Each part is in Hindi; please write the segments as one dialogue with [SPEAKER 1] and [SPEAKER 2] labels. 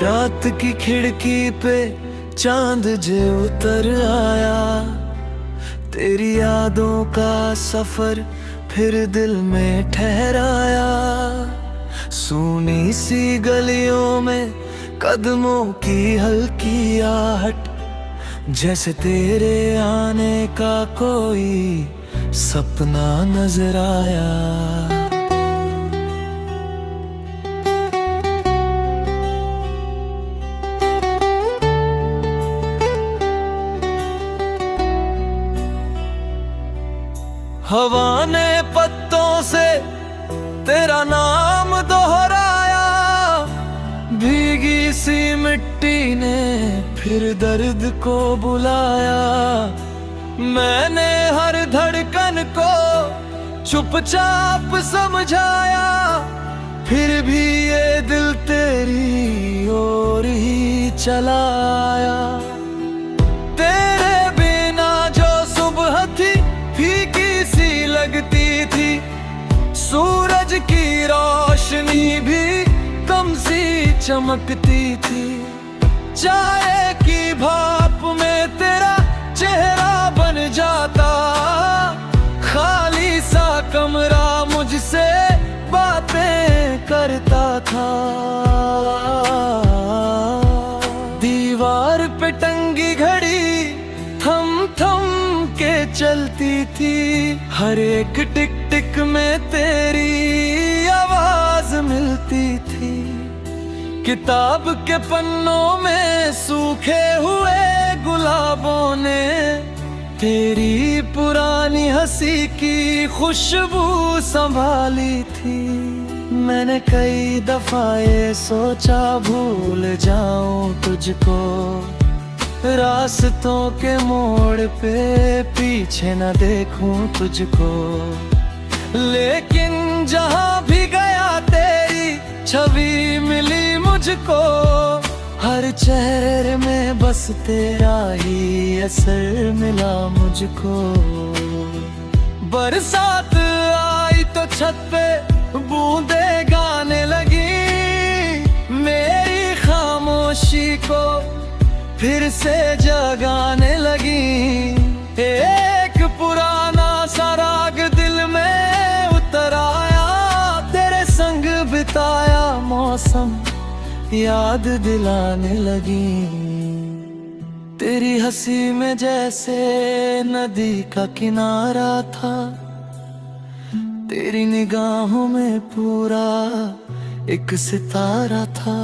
[SPEAKER 1] रात की खिड़की पे चांद जे उतर आया, तेरी यादों का सफर फिर दिल में ठहराया। सूनी सी गलियों में कदमों की हल्की आहट, जैसे तेरे आने का कोई सपना नजर आया। हवा ने पत्तों से तेरा नाम दोहराया, भीगी सी मिट्टी ने फिर दर्द को बुलाया। मैंने हर धड़कन को चुपचाप समझाया, फिर भी ये दिल तेरी ओर ही चला आया। तेरे बिना जो सुबह थी फीकी सी लगती थी, सूरज की रोशनी भी कम सी चमकती थी। चाय की भाप में तेरा चेहरा बन जाता, खाली सा कमरा मुझसे बातें करता था। दीवार पे टंगी घड़ी थम थम के चलती थी, हर एक टिक टिक में तेरी आवाज मिलती थी। किताब के पन्नों में सूखे हुए गुलाबों ने तेरी पुरानी हंसी की खुशबू संभाली थी। मैंने कई दफा ये सोचा भूल जाऊं तुझको, रास्तों के मोड़ पे पीछे न देखूं तुझको। लेकिन जहां भी गया तेरी छवि मिली मुझको, हर चेहरे में बस तेरा ही असर मिला मुझको। बरसात आई तो छत पे बूंदे गाने लगी, मेरी खामोशी को फिर से जगाने लगी। एक पुराना सा राग दिल में उतर आया, तेरे संग बिताया मौसम याद दिलाने लगी। तेरी हंसी में जैसे नदी का किनारा था, तेरी निगाहों में पूरा एक सितारा था।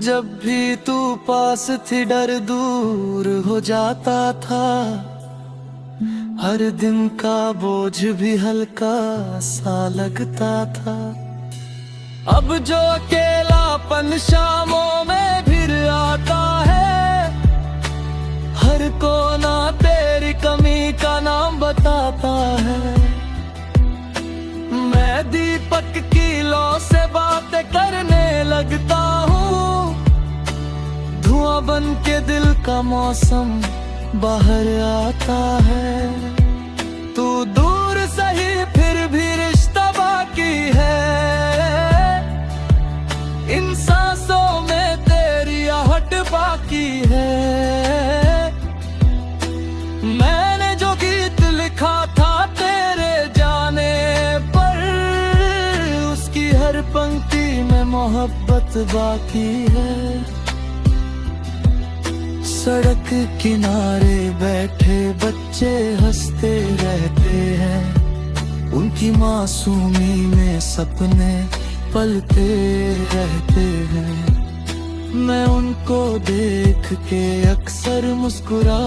[SPEAKER 1] जब भी तू पास थी डर दूर हो जाता था, हर दिन का बोझ भी हल्का सा लगता था। अब जो अकेलापन शामों में फिर आता है, हर कोना तेरी कमी का नाम बताता है। मैं दीपक की लौ से बातें करने लगता हूँ, धुआं बन के दिल का मौसम बाहर आता है। तू दूर सही फिर भी रिश्ता बाकी है, इन सांसों में तेरी आहट बाकी है। मैंने जो गीत लिखा था तेरे जाने पर, उसकी हर पंक्ति में मोहब्बत बाकी है। सड़क किनारे बैठे बच्चे हंसते रहते हैं, उनकी मासूमी में सपने पलते रहते हैं। मैं उनको देख के अक्सर मुस्कुरा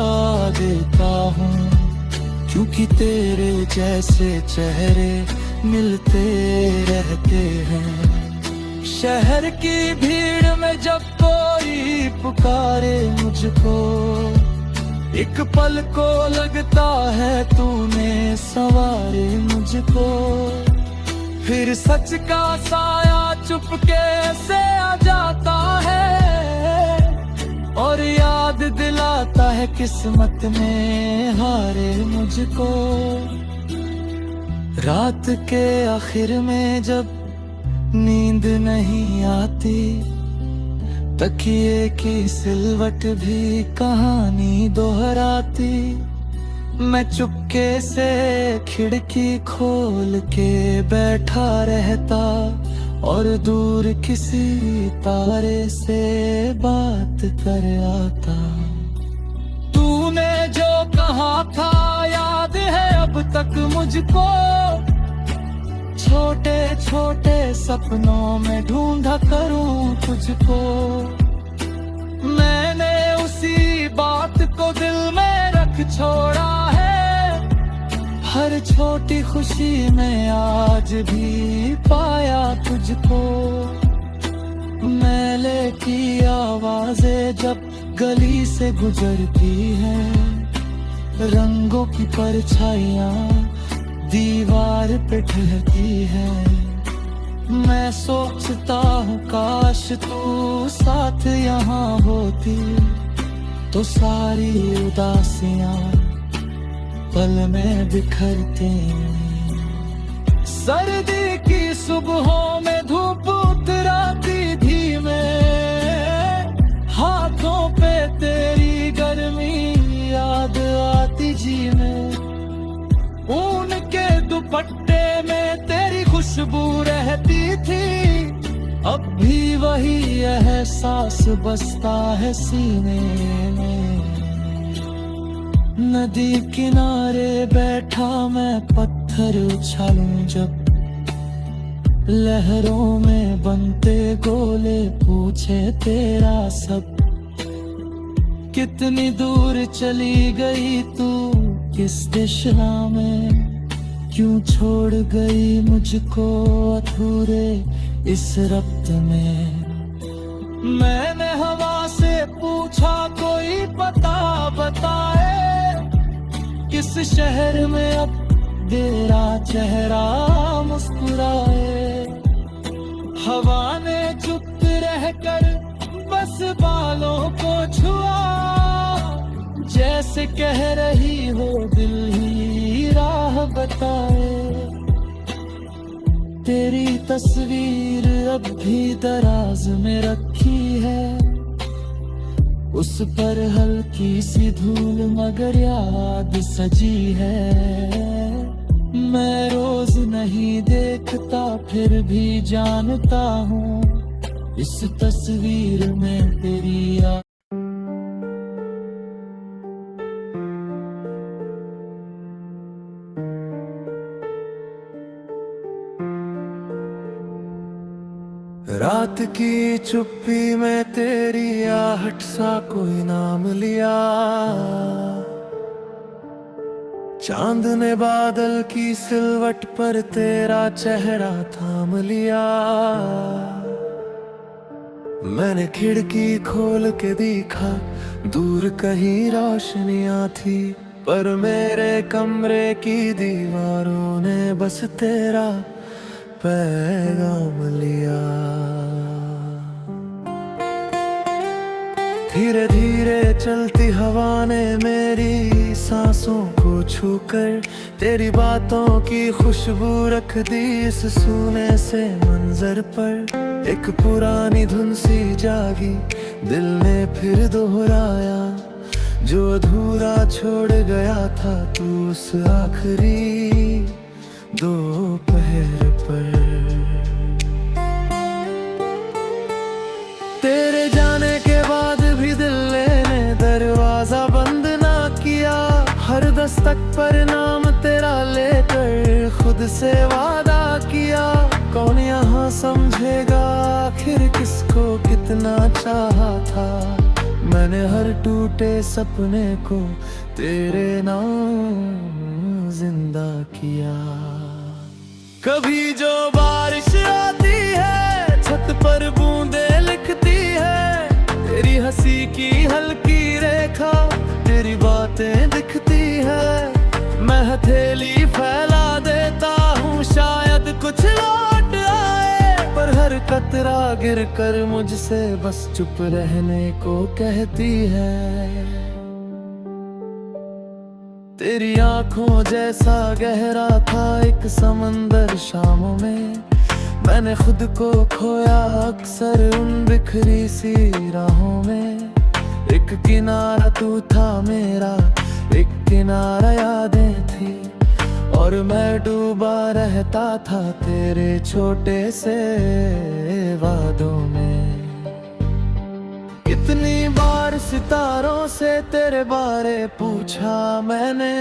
[SPEAKER 1] देता हूँ, क्योंकि तेरे जैसे चेहरे मिलते रहते हैं। शहर की भीड़ में जब कोई पुकारे मुझको, एक पल को लगता है तूने संवारे मुझको। फिर सच का साया चुपके से आ जाता है, और याद दिलाता है किस्मत ने हारे मुझको। रात के आखिर में जब नींद नहीं आती, तकिए की सिलवट भी कहानी दोहराती। मैं चुपके से खिड़की खोल के बैठा रहता और दूर किसी तारे से बात कर आता। तूने जो कहा था याद है अब तक मुझको, छोटे छोटे सपनों में ढूंढा करूं तुझको। मैंने उसी बात को दिल में रख छोड़ा है, हर छोटी खुशी में आज भी पाया तुझको। मेले की आवाजें जब गली से गुजरती है, रंगों की परछाइयां दीवार पे ठहरती है। मैं सोचता हूँ काश तू साथ यहाँ होती, तो सारी उदासियां पल में बिखरती। सर्दी की सुबहों में धूप उतराती धीमे, हाथों पे तेरी गर्मी याद आती जी में। ऊन के दुपट्टे में तेरी खुशबू रहती थी, अब भी वही एहसास बसता है सीने में। नदी किनारे बैठा मैं पत्थर उछालूं जब, लहरों में बनते गोले पूछे तेरा सब। कितनी दूर चली गई तू किस दिशा में, क्यों छोड़ गई मुझको अधूरे इस रब्त में। मैंने हवा से पूछा कोई पता बताए, किस शहर में अब तेरा चेहरा मुस्कुराए। हवा ने चुप रहकर बस बालों को छुआ, जैसे कह रही हो दिल ही राह बताए। तेरी तस्वीर अब भी दराज में रखी है, उस पर हल्की सी धूल मगर याद सजी है। मैं रोज नहीं देखता फिर भी जानता हूँ, इस तस्वीर में तेरी याद। रात की चुप्पी में तेरी आहट सा कोई नाम लिया, चांद ने बादल की सिलवट पर तेरा चेहरा थाम लिया। मैंने खिड़की खोल के देखा, दूर कहीं रोशनियां थी, पर मेरे कमरे की दीवारों ने बस तेरा पैगाम लिया। धीरे धीरे चलती हवा ने मेरी सांसों को छूकर तेरी बातों की खुशबू रख दी इस सूने से मंजर पर। एक पुरानी धुन सी जागी, दिल ने फिर दोहराया जो अधूरा छोड़ गया था तू उस आखिरी दोपहर पर। तेरे जाने के बाद भी दिल ने दरवाजा बंद ना किया, हर दस्तक पर नाम तेरा लेकर खुद से वादा किया। कौन यहाँ समझेगा आखिर किसको कितना चाहा था, मैंने हर टूटे सपने को तेरे नाम जिंदा किया। कभी जो बारिश आती है छत पर बूंदे लिखती है, तेरी हंसी की हल्की रेखा तेरी बातें दिखती है। मैं हथेली फैला देता हूँ शायद कुछ लौट आए, पर हर कतरा गिर कर मुझसे बस चुप रहने को कहती है। तेरी आंखों जैसा गहरा था एक समंदर शामों में, मैंने खुद को खोया अक्सर उन बिखरी सी राहों में। एक किनारा तू था मेरा, एक किनारा यादें थी, और मैं डूबा रहता था तेरे छोटे से वादों में। कितनी बार सितारों से तेरे बारे पूछा मैंने,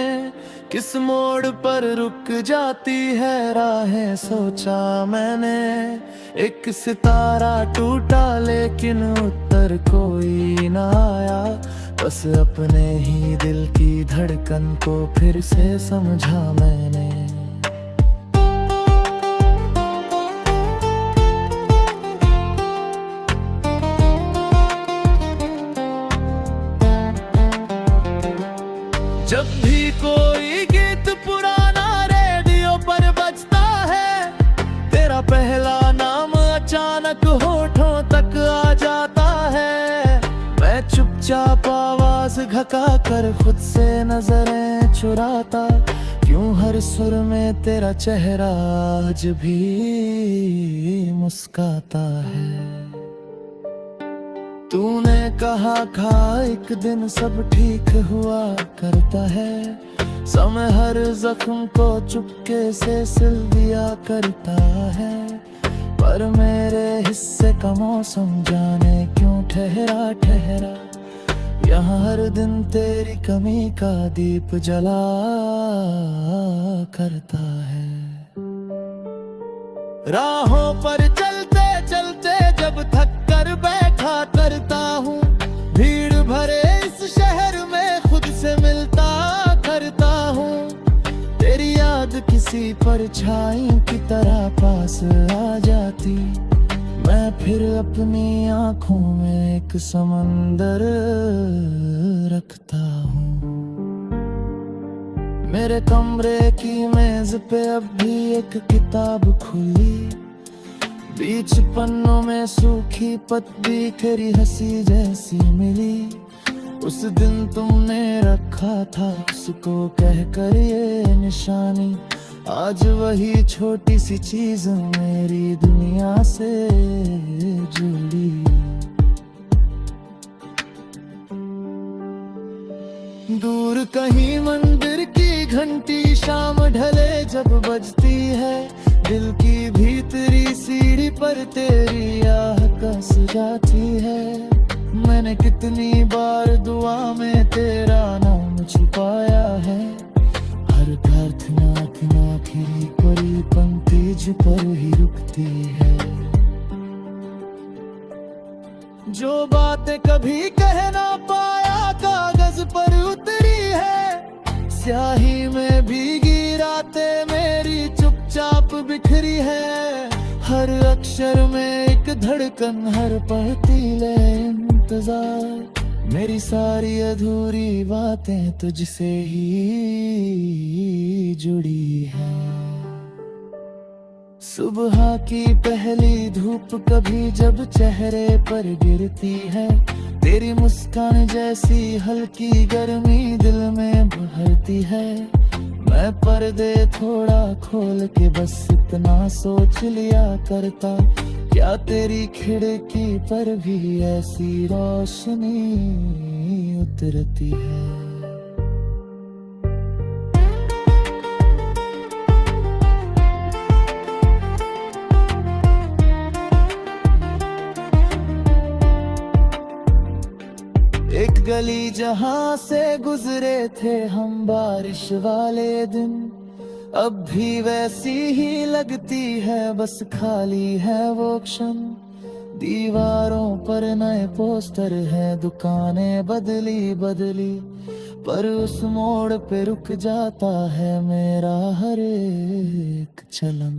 [SPEAKER 1] किस मोड़ पर रुक जाती है राहें सोचा मैंने। एक सितारा टूटा लेकिन उत्तर कोई ना आया, बस अपने ही दिल की धड़कन को फिर से समझा मैंने। जब भी कोई गीत पुराना रेडियो पर बजता है, तेरा पहला नाम अचानक होठों तक आ जाता है। मैं चुपचाप आवाज घका कर खुद से नजरें चुराता, क्यों हर सुर में तेरा चेहरा आज भी मुस्काता है। तूने कहा था एक दिन सब ठीक हुआ करता है, समय हर जख्म को चुपके से सिल दिया करता है। पर मेरे हिस्से का मौसम जाने क्यों ठहरा ठहरा, यहाँ हर दिन तेरी कमी का दीप जला करता है। राहों पर चलते चलते जब थक कर बैठा करता हूँ, भीड़ भरे इस शहर में खुद से मिलता करता हूँ। तेरी याद किसी परछाई की तरह पास आ जाती, मैं फिर अपनी आंखों में एक समंदर रखता हूँ। मेरे कमरे की मेज पे अब भी एक किताब खुली, बीच पन्नों में सूखी पत्ती तेरी हंसी जैसी मिली। उस दिन तुमने रखा था उसको कहकर ये निशानी, आज वही छोटी सी चीज मेरी दुनिया से जुड़ी। दूर कहीं मंदिर की घंटी शाम ढले जब बजती है, दिल की भीतरी सीढ़ी पर तेरी आह कस जाती है। मैंने कितनी बार दुआ में तेरा नाम छुपाया है, हर प्रार्थना की आखिरी कोई पंक्ति जिस पर ही रुकती है। जो बातें कभी कह ना पाया कागज पर उतरी है, स्याही में भीगी रातें मेरी चुपचाप बिखरी है। हर अक्षर में एक धड़कन, हर पहतीले इंतजार, मेरी सारी अधूरी बातें तुझसे ही जुड़ी हैं। सुबह की पहली धूप कभी जब चेहरे पर गिरती है, तेरी मुस्कान जैसी हल्की गर्मी दिल में भरती है। मैं पर्दे थोड़ा खोल के बस इतना सोच लिया करता, क्या तेरी खिड़की पर भी ऐसी रोशनी उतरती है। एक गली जहां से गुजरे थे हम बारिश वाले दिन, अब भी वैसी ही लगती है, बस खाली है वो क्षण। दीवारों पर नए पोस्टर हैं, दुकानें बदली बदली, पर उस मोड़ पे रुक जाता है मेरा हर एक चलन।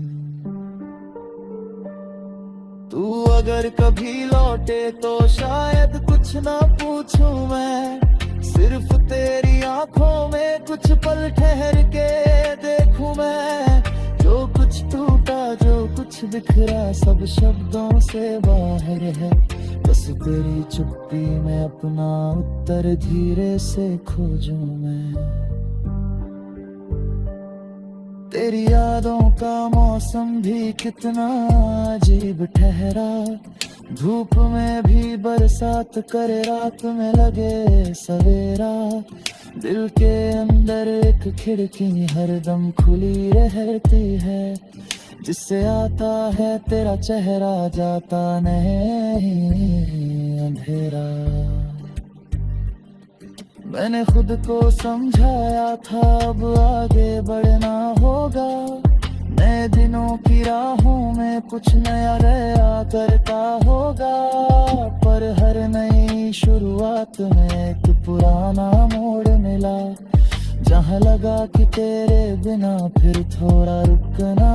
[SPEAKER 1] तू अगर कभी लौटे तो शायद कुछ ना पूछूं मैं, सिर्फ तेरी आंखों में कुछ पल ठहर के देखूं मैं। जो कुछ टूटा जो कुछ बिखरा सब शब्दों से बाहर है, बस तेरी चुप्पी में अपना उत्तर धीरे से खोजूं मैं। तेरी यादों का मौसम भी कितना अजीब ठहरा, धूप में भी बरसात करे, रात में लगे सवेरा। दिल के अंदर एक खिड़की हरदम खुली रहती है, जिससे आता है तेरा चेहरा, जाता नहीं अंधेरा। मैंने खुद को समझाया था अब आगे बढ़ना होगा, नए दिनों की राहों में कुछ नया गया करता होगा। पर हर नई शुरुआत में एक पुराना मोड़ मिला, जहाँ लगा कि तेरे बिना फिर थोड़ा रुकना